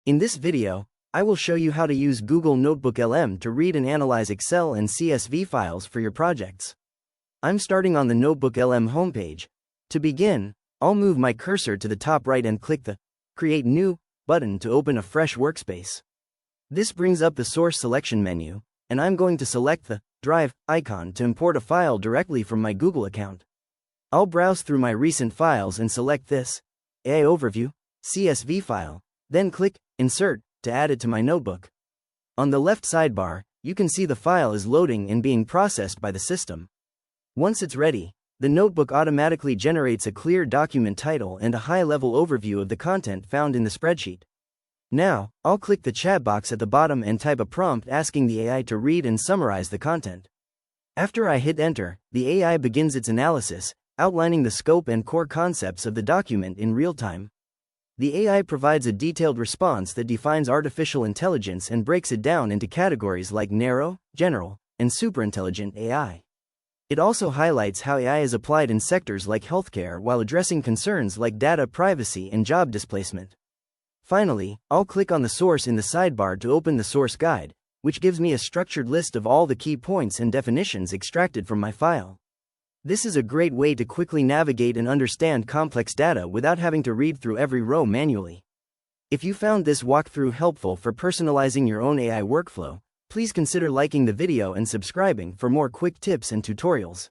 In this video, I will show you how to use Google NotebookLM to read and analyze Excel and CSV files for your projects. I'm starting on the NotebookLM homepage. To begin, I'll move my cursor to the top right and click the Create New button to open a fresh workspace. This brings up the source selection menu, and I'm going to select the Drive icon to import a file directly from my Google account. I'll browse through my recent files and select this AI Overview CSV file, then click Insert to add it to my notebook. On the left sidebar, you can see the file is loading and being processed by the system. Once it's ready, the notebook automatically generates a clear document title and a high-level overview of the content found in the spreadsheet. Now, I'll click the chat box at the bottom and type a prompt asking the AI to read and summarize the content. After I hit enter, the AI begins its analysis, outlining the scope and core concepts of the document in real time. The AI provides a detailed response that defines artificial intelligence and breaks it down into categories like narrow, general, and superintelligent AI. It also highlights how AI is applied in sectors like healthcare while addressing concerns like data privacy and job displacement. Finally, I'll click on the source in the sidebar to open the source guide, which gives me a structured list of all the key points and definitions extracted from my file. This is a great way to quickly navigate and understand complex data without having to read through every row manually. If you found this walkthrough helpful for personalizing your own AI workflow, please consider liking the video and subscribing for more quick tips and tutorials.